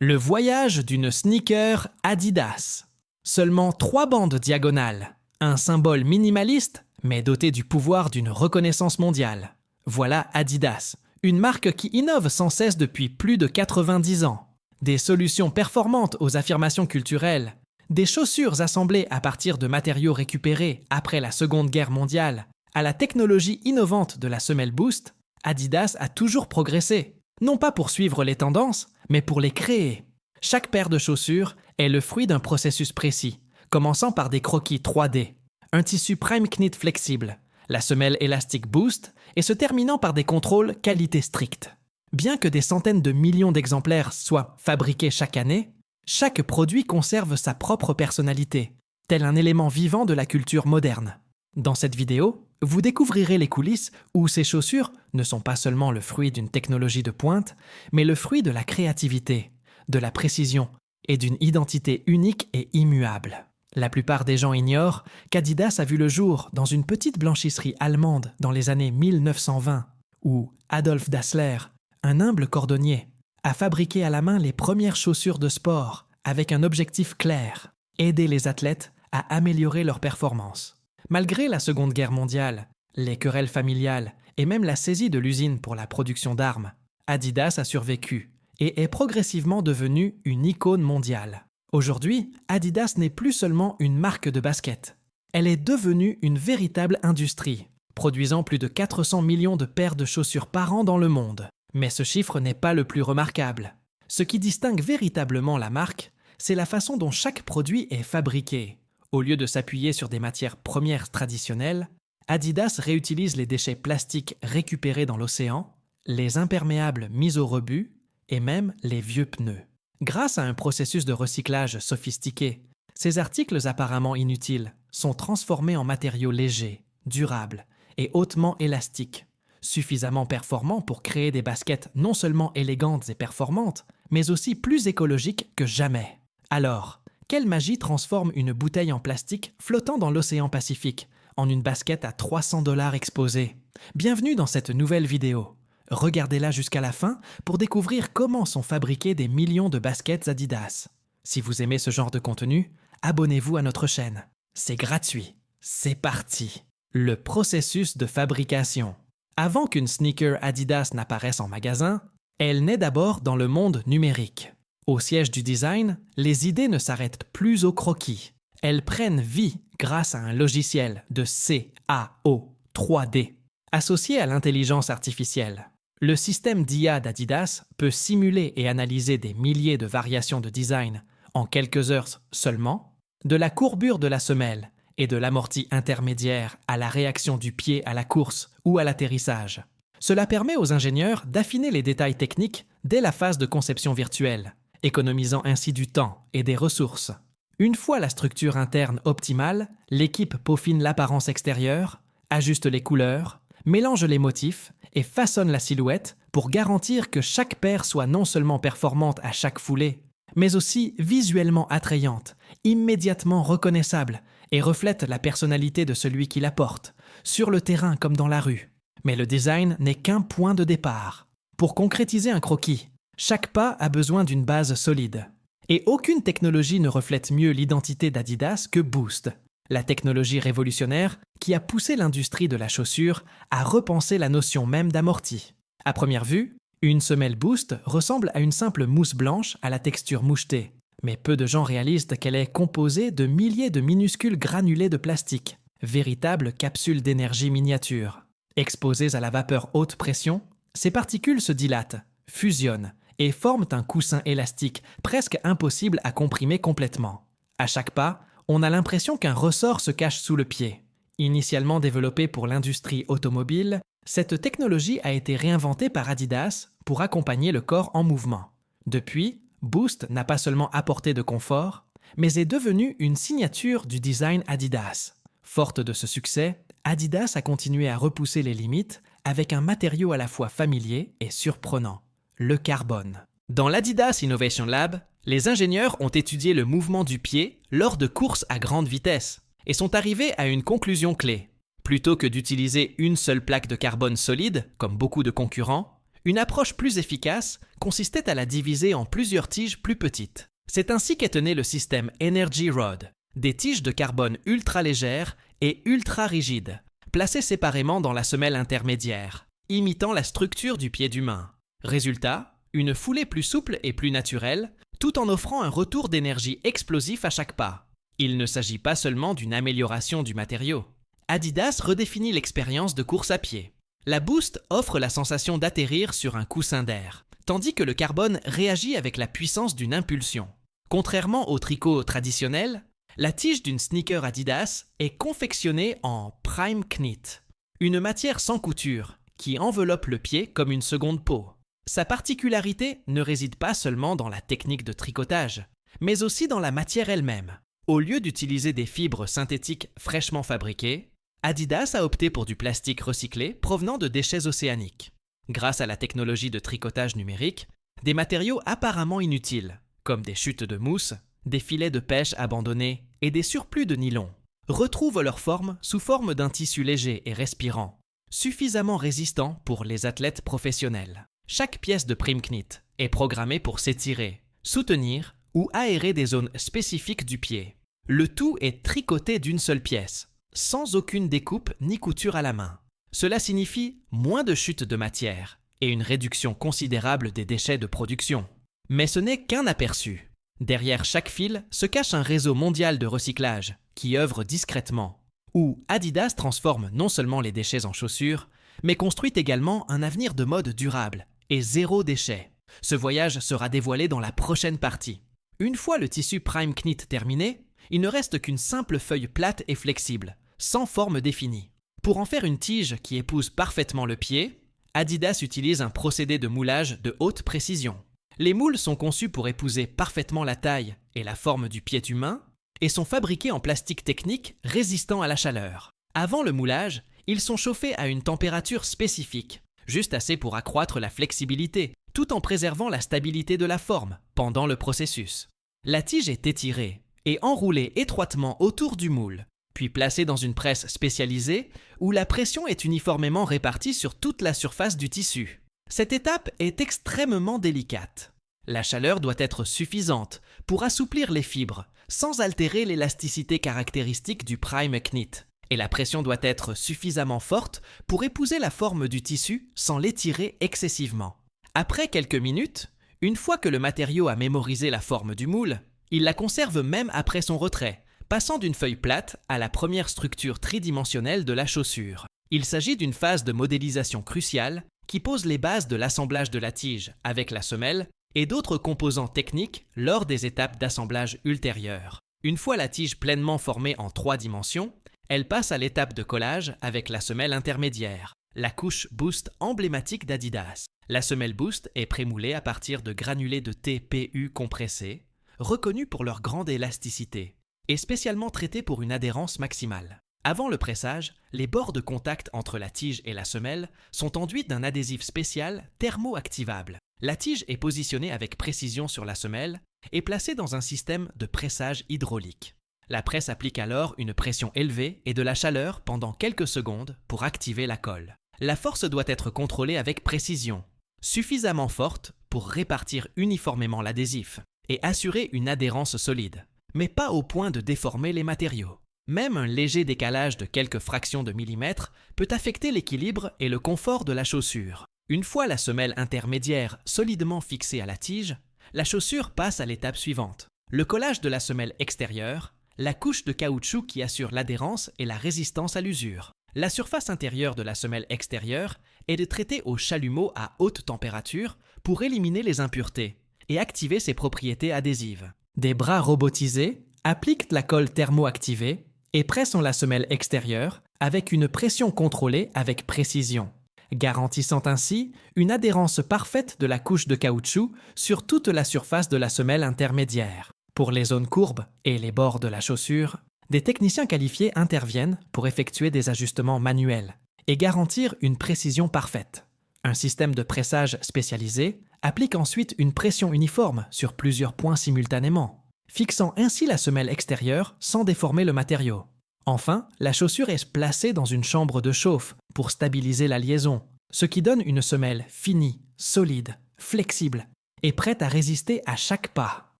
Le voyage d'une sneaker Adidas. Seulement 3 bandes diagonales, un symbole minimaliste, mais doté du pouvoir d'une reconnaissance mondiale. Voilà Adidas, une marque qui innove sans cesse depuis plus de 90 ans. Des solutions performantes aux affirmations culturelles, des chaussures assemblées à partir de matériaux récupérés après la Seconde Guerre mondiale, à la technologie innovante de la semelle Boost, Adidas a toujours progressé. Non pas pour suivre les tendances, mais pour les créer. Chaque paire de chaussures est le fruit d'un processus précis, commençant par des croquis 3D, un tissu prime knit flexible, la semelle élastique Boost et se terminant par des contrôles qualité stricts. Bien que des centaines de millions d'exemplaires soient fabriqués chaque année, chaque produit conserve sa propre personnalité, tel un élément vivant de la culture moderne. Dans cette vidéo, vous découvrirez les coulisses où ces chaussures ne sont pas seulement le fruit d'une technologie de pointe, mais le fruit de la créativité, de la précision et d'une identité unique et immuable. La plupart des gens ignorent qu'Adidas a vu le jour dans une petite blanchisserie allemande dans les années 1920, où Adolf Dassler, un humble cordonnier, a fabriqué à la main les premières chaussures de sport avec un objectif clair, aider les athlètes à améliorer leur performance. Malgré la Seconde Guerre mondiale, les querelles familiales et même la saisie de l'usine pour la production d'armes, Adidas a survécu et est progressivement devenue une icône mondiale. Aujourd'hui, Adidas n'est plus seulement une marque de basket. Elle est devenue une véritable industrie, produisant plus de 400 millions de paires de chaussures par an dans le monde. Mais ce chiffre n'est pas le plus remarquable. Ce qui distingue véritablement la marque, c'est la façon dont chaque produit est fabriqué. Au lieu de s'appuyer sur des matières premières traditionnelles, Adidas réutilise les déchets plastiques récupérés dans l'océan, les imperméables mis au rebut et même les vieux pneus. Grâce à un processus de recyclage sophistiqué, ces articles apparemment inutiles sont transformés en matériaux légers, durables et hautement élastiques, suffisamment performants pour créer des baskets non seulement élégantes et performantes, mais aussi plus écologiques que jamais. Alors, quelle magie transforme une bouteille en plastique flottant dans l'océan Pacifique en une basket à 300 $ exposée? Bienvenue dans cette nouvelle vidéo. Regardez-la jusqu'à la fin pour découvrir comment sont fabriqués des millions de baskets Adidas. Si vous aimez ce genre de contenu, abonnez-vous à notre chaîne. C'est gratuit. C'est parti. Le processus de fabrication. Avant qu'une sneaker Adidas n'apparaisse en magasin, elle naît d'abord dans le monde numérique. Au siège du design, les idées ne s'arrêtent plus au croquis. Elles prennent vie grâce à un logiciel de CAO 3D, associé à l'intelligence artificielle. Le système d'IA d'Adidas peut simuler et analyser des milliers de variations de design en quelques heures seulement, de la courbure de la semelle et de l'amorti intermédiaire à la réaction du pied à la course ou à l'atterrissage. Cela permet aux ingénieurs d'affiner les détails techniques dès la phase de conception virtuelle, économisant ainsi du temps et des ressources. Une fois la structure interne optimale, l'équipe peaufine l'apparence extérieure, ajuste les couleurs, mélange les motifs et façonne la silhouette pour garantir que chaque paire soit non seulement performante à chaque foulée, mais aussi visuellement attrayante, immédiatement reconnaissable et reflète la personnalité de celui qui la porte, sur le terrain comme dans la rue. Mais le design n'est qu'un point de départ. Pour concrétiser un croquis, chaque pas a besoin d'une base solide. Et aucune technologie ne reflète mieux l'identité d'Adidas que Boost, la technologie révolutionnaire qui a poussé l'industrie de la chaussure à repenser la notion même d'amorti. À première vue, une semelle Boost ressemble à une simple mousse blanche à la texture mouchetée. Mais peu de gens réalisent qu'elle est composée de milliers de minuscules granulés de plastique, véritables capsules d'énergie miniatures. Exposées à la vapeur haute pression, ces particules se dilatent, fusionnent et forment un coussin élastique presque impossible à comprimer complètement. À chaque pas, on a l'impression qu'un ressort se cache sous le pied. Initialement développée pour l'industrie automobile, cette technologie a été réinventée par Adidas pour accompagner le corps en mouvement. Depuis, Boost n'a pas seulement apporté de confort, mais est devenue une signature du design Adidas. Forte de ce succès, Adidas a continué à repousser les limites avec un matériau à la fois familier et surprenant, le carbone. Dans l'Adidas Innovation Lab, les ingénieurs ont étudié le mouvement du pied lors de courses à grande vitesse et sont arrivés à une conclusion clé. Plutôt que d'utiliser une seule plaque de carbone solide, comme beaucoup de concurrents, Une approche plus efficace consistait à la diviser en plusieurs tiges plus petites. C'est ainsi qu'est né le système Energy Rod, des tiges de carbone ultra légères et ultra rigides, placées séparément dans la semelle intermédiaire, imitant la structure du pied d'humain. Résultat, une foulée plus souple et plus naturelle, tout en offrant un retour d'énergie explosif à chaque pas. Il ne s'agit pas seulement d'une amélioration du matériau. Adidas redéfinit l'expérience de course à pied. La Boost offre la sensation d'atterrir sur un coussin d'air, tandis que le carbone réagit avec la puissance d'une impulsion. Contrairement au tricot traditionnel, la tige d'une sneaker Adidas est confectionnée en Prime Knit, une matière sans couture qui enveloppe le pied comme une seconde peau. Sa particularité ne réside pas seulement dans la technique de tricotage, mais aussi dans la matière elle-même. Au lieu d'utiliser des fibres synthétiques fraîchement fabriquées, Adidas a opté pour du plastique recyclé provenant de déchets océaniques. Grâce à la technologie de tricotage numérique, des matériaux apparemment inutiles, comme des chutes de mousse, des filets de pêche abandonnés et des surplus de nylon, retrouvent leur forme sous forme d'un tissu léger et respirant, suffisamment résistant pour les athlètes professionnels. Chaque pièce de Primeknit est programmée pour s'étirer, soutenir ou aérer des zones spécifiques du pied. Le tout est tricoté d'une seule pièce, sans aucune découpe ni couture à la main. Cela signifie moins de chute de matière et une réduction considérable des déchets de production. Mais ce n'est qu'un aperçu. Derrière chaque fil se cache un réseau mondial de recyclage qui œuvre discrètement, où Adidas transforme non seulement les déchets en chaussures, mais construit également un avenir de mode durable et zéro déchet. Ce voyage sera dévoilé dans la prochaine partie. Une fois le tissu Prime Knit terminé, il ne reste qu'une simple feuille plate et flexible, sans forme définie. Pour en faire une tige qui épouse parfaitement le pied, Adidas utilise un procédé de moulage de haute précision. Les moules sont conçus pour épouser parfaitement la taille et la forme du pied humain et sont fabriqués en plastique technique résistant à la chaleur. Avant le moulage, ils sont chauffés à une température spécifique, juste assez pour accroître la flexibilité, tout en préservant la stabilité de la forme pendant le processus. La tige est étirée et enroulée étroitement autour du moule, puis placée dans une presse spécialisée où la pression est uniformément répartie sur toute la surface du tissu. Cette étape est extrêmement délicate. La chaleur doit être suffisante pour assouplir les fibres, sans altérer l'élasticité caractéristique du Prime Knit. Et la pression doit être suffisamment forte pour épouser la forme du tissu sans l'étirer excessivement. Après quelques minutes, une fois que le matériau a mémorisé la forme du moule, il la conserve même après son retrait, passant d'une feuille plate à la première structure tridimensionnelle de la chaussure. Il s'agit d'une phase de modélisation cruciale qui pose les bases de l'assemblage de la tige avec la semelle et d'autres composants techniques lors des étapes d'assemblage ultérieures. Une fois la tige pleinement formée en 3 dimensions, elle passe à l'étape de collage avec la semelle intermédiaire, la couche Boost emblématique d'Adidas. La semelle Boost est prémoulée à partir de granulés de TPU compressés, reconnus pour leur grande élasticité, et spécialement traités pour une adhérence maximale. Avant le pressage, les bords de contact entre la tige et la semelle sont enduits d'un adhésif spécial thermoactivable. La tige est positionnée avec précision sur la semelle et placée dans un système de pressage hydraulique. La presse applique alors une pression élevée et de la chaleur pendant quelques secondes pour activer la colle. La force doit être contrôlée avec précision, suffisamment forte pour répartir uniformément l'adhésif et assurer une adhérence solide, mais pas au point de déformer les matériaux. Même un léger décalage de quelques fractions de millimètres peut affecter l'équilibre et le confort de la chaussure. Une fois la semelle intermédiaire solidement fixée à la tige, la chaussure passe à l'étape suivante. Le collage de la semelle extérieure, la couche de caoutchouc qui assure l'adhérence et la résistance à l'usure. La surface intérieure de la semelle extérieure est de traiter au chalumeau à haute température pour éliminer les impuretés et activer ses propriétés adhésives. Des bras robotisés appliquent la colle thermoactivée et pressent la semelle extérieure avec une pression contrôlée avec précision, garantissant ainsi une adhérence parfaite de la couche de caoutchouc sur toute la surface de la semelle intermédiaire. Pour les zones courbes et les bords de la chaussure, des techniciens qualifiés interviennent pour effectuer des ajustements manuels et garantir une précision parfaite. Un système de pressage spécialisé applique ensuite une pression uniforme sur plusieurs points simultanément, fixant ainsi la semelle extérieure sans déformer le matériau. Enfin, la chaussure est placée dans une chambre de chauffe pour stabiliser la liaison, ce qui donne une semelle finie, solide, flexible et prête à résister à chaque pas.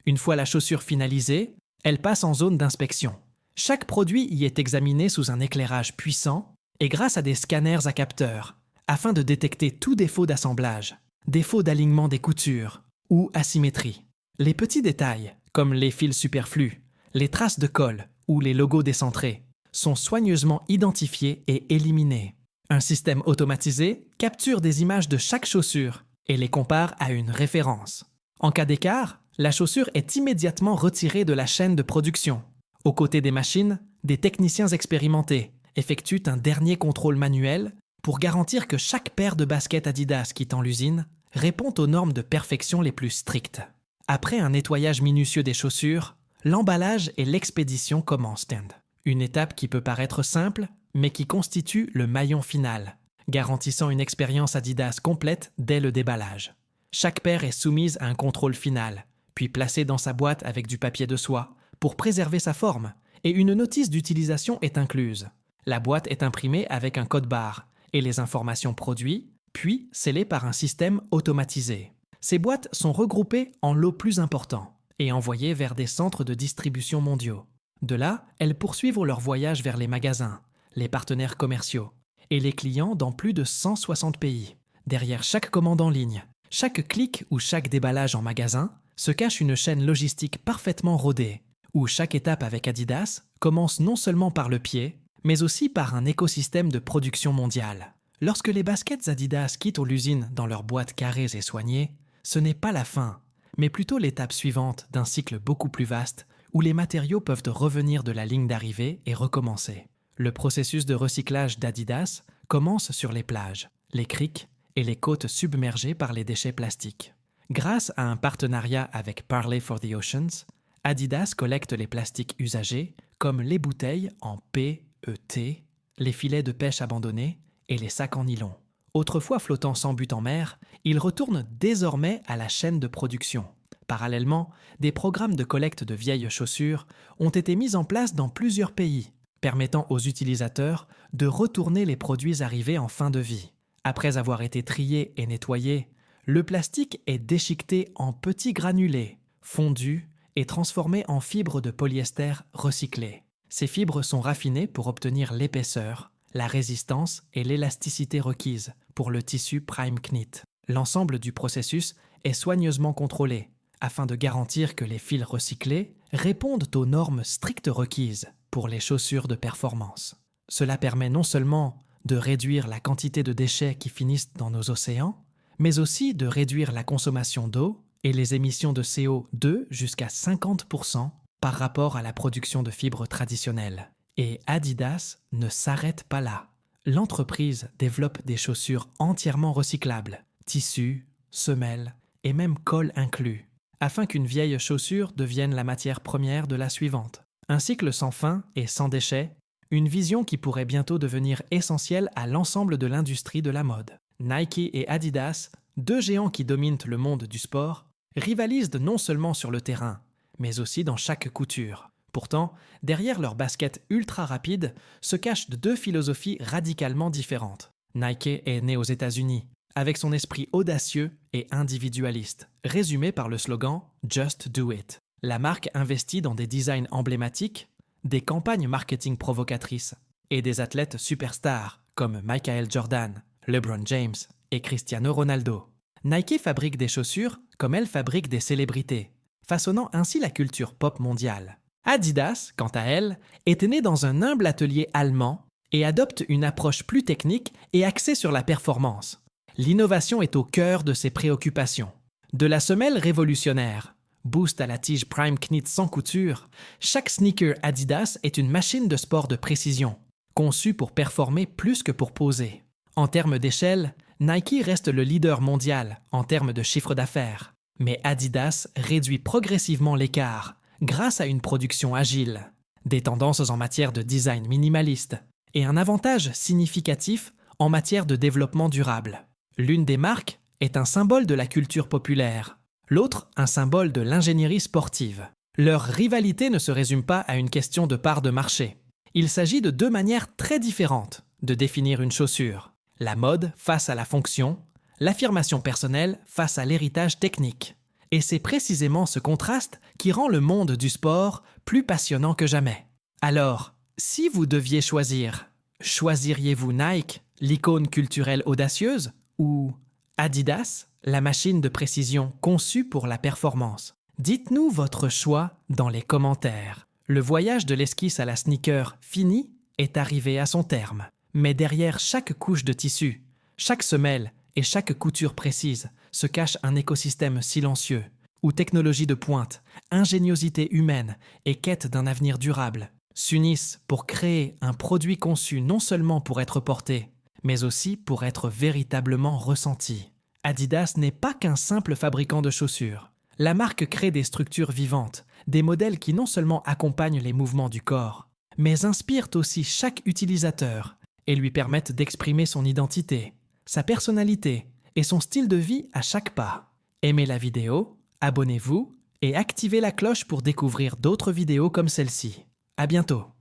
Une fois la chaussure finalisée, elle passe en zone d'inspection. Chaque produit y est examiné sous un éclairage puissant et grâce à des scanners à capteurs, afin de détecter tout défaut d'assemblage, défaut d'alignement des coutures ou asymétrie. Les petits détails, comme les fils superflus, les traces de colle ou les logos décentrés, sont soigneusement identifiés et éliminés. Un système automatisé capture des images de chaque chaussure et les compare à une référence. En cas d'écart, la chaussure est immédiatement retirée de la chaîne de production. Aux côtés des machines, des techniciens expérimentés effectuent un dernier contrôle manuel pour garantir que chaque paire de baskets Adidas quittant l'usine répond aux normes de perfection les plus strictes. Après un nettoyage minutieux des chaussures, l'emballage et l'expédition commencent. Une étape qui peut paraître simple, mais qui constitue le maillon final, garantissant une expérience Adidas complète dès le déballage. Chaque paire est soumise à un contrôle final, puis placée dans sa boîte avec du papier de soie pour préserver sa forme, et une notice d'utilisation est incluse. La boîte est imprimée avec un code barre et les informations produits, puis scellées par un système automatisé. Ces boîtes sont regroupées en lots plus importants et envoyées vers des centres de distribution mondiaux. De là, elles poursuivent leur voyage vers les magasins, les partenaires commerciaux et les clients dans plus de 160 pays. Derrière chaque commande en ligne, chaque clic ou chaque déballage en magasin se cache une chaîne logistique parfaitement rodée, où chaque étape avec Adidas commence non seulement par le pied, mais aussi par un écosystème de production mondiale. Lorsque les baskets Adidas quittent l'usine dans leurs boîtes carrées et soignées, ce n'est pas la fin, mais plutôt l'étape suivante d'un cycle beaucoup plus vaste où les matériaux peuvent revenir de la ligne d'arrivée et recommencer. Le processus de recyclage d'Adidas commence sur les plages, les criques et les côtes submergées par les déchets plastiques. Grâce à un partenariat avec Parley for the Oceans, Adidas collecte les plastiques usagés comme les bouteilles en PET, les filets de pêche abandonnés et les sacs en nylon. Autrefois flottant sans but en mer, ils retournent désormais à la chaîne de production. Parallèlement, des programmes de collecte de vieilles chaussures ont été mis en place dans plusieurs pays, permettant aux utilisateurs de retourner les produits arrivés en fin de vie. Après avoir été triés et nettoyés, le plastique est déchiqueté en petits granulés, fondus et transformés en fibres de polyester recyclées. Ces fibres sont raffinées pour obtenir l'épaisseur, la résistance et l'élasticité requises pour le tissu Prime Knit. L'ensemble du processus est soigneusement contrôlé afin de garantir que les fils recyclés répondent aux normes strictes requises pour les chaussures de performance. Cela permet non seulement de réduire la quantité de déchets qui finissent dans nos océans, mais aussi de réduire la consommation d'eau et les émissions de CO2 jusqu'à 50% par rapport à la production de fibres traditionnelles. Et Adidas ne s'arrête pas là. L'entreprise développe des chaussures entièrement recyclables, tissus, semelles et même colle inclus, afin qu'une vieille chaussure devienne la matière première de la suivante. Un cycle sans fin et sans déchets, une vision qui pourrait bientôt devenir essentielle à l'ensemble de l'industrie de la mode. Nike et Adidas, deux géants qui dominent le monde du sport, rivalisent non seulement sur le terrain, mais aussi dans chaque couture. Pourtant, derrière leurs baskets ultra rapides se cachent deux philosophies radicalement différentes. Nike est né aux États-Unis, avec son esprit audacieux et individualiste, résumé par le slogan « Just do it ». La marque investit dans des designs emblématiques, des campagnes marketing provocatrices et des athlètes superstars comme Michael Jordan, LeBron James et Cristiano Ronaldo. Nike fabrique des chaussures comme elle fabrique des célébrités, façonnant ainsi la culture pop mondiale. Adidas, quant à elle, est née dans un humble atelier allemand et adopte une approche plus technique et axée sur la performance. L'innovation est au cœur de ses préoccupations. De la semelle révolutionnaire, boost à la tige Prime Knit sans couture, chaque sneaker Adidas est une machine de sport de précision, conçue pour performer plus que pour poser. En termes d'échelle, Nike reste le leader mondial en termes de chiffre d'affaires, mais Adidas réduit progressivement l'écart grâce à une production agile, des tendances en matière de design minimaliste et un avantage significatif en matière de développement durable. L'une des marques est un symbole de la culture populaire, l'autre un symbole de l'ingénierie sportive. Leur rivalité ne se résume pas à une question de part de marché. Il s'agit de deux manières très différentes de définir une chaussure. La mode face à la fonction, l'affirmation personnelle face à l'héritage technique. Et c'est précisément ce contraste qui rend le monde du sport plus passionnant que jamais. Alors, si vous deviez choisir, choisiriez-vous Nike, l'icône culturelle audacieuse, ou Adidas, la machine de précision conçue pour la performance? Dites-nous votre choix dans les commentaires. Le voyage de l'esquisse à la sneaker fini est arrivé à son terme. Mais derrière chaque couche de tissu, chaque semelle et chaque couture précise se cache un écosystème silencieux, où technologie de pointe, ingéniosité humaine et quête d'un avenir durable s'unissent pour créer un produit conçu non seulement pour être porté, mais aussi pour être véritablement ressenti. Adidas n'est pas qu'un simple fabricant de chaussures. La marque crée des structures vivantes, des modèles qui non seulement accompagnent les mouvements du corps, mais inspirent aussi chaque utilisateur et lui permettent d'exprimer son identité, sa personnalité et son style de vie à chaque pas. Aimez la vidéo, abonnez-vous et activez la cloche pour découvrir d'autres vidéos comme celle-ci. À bientôt!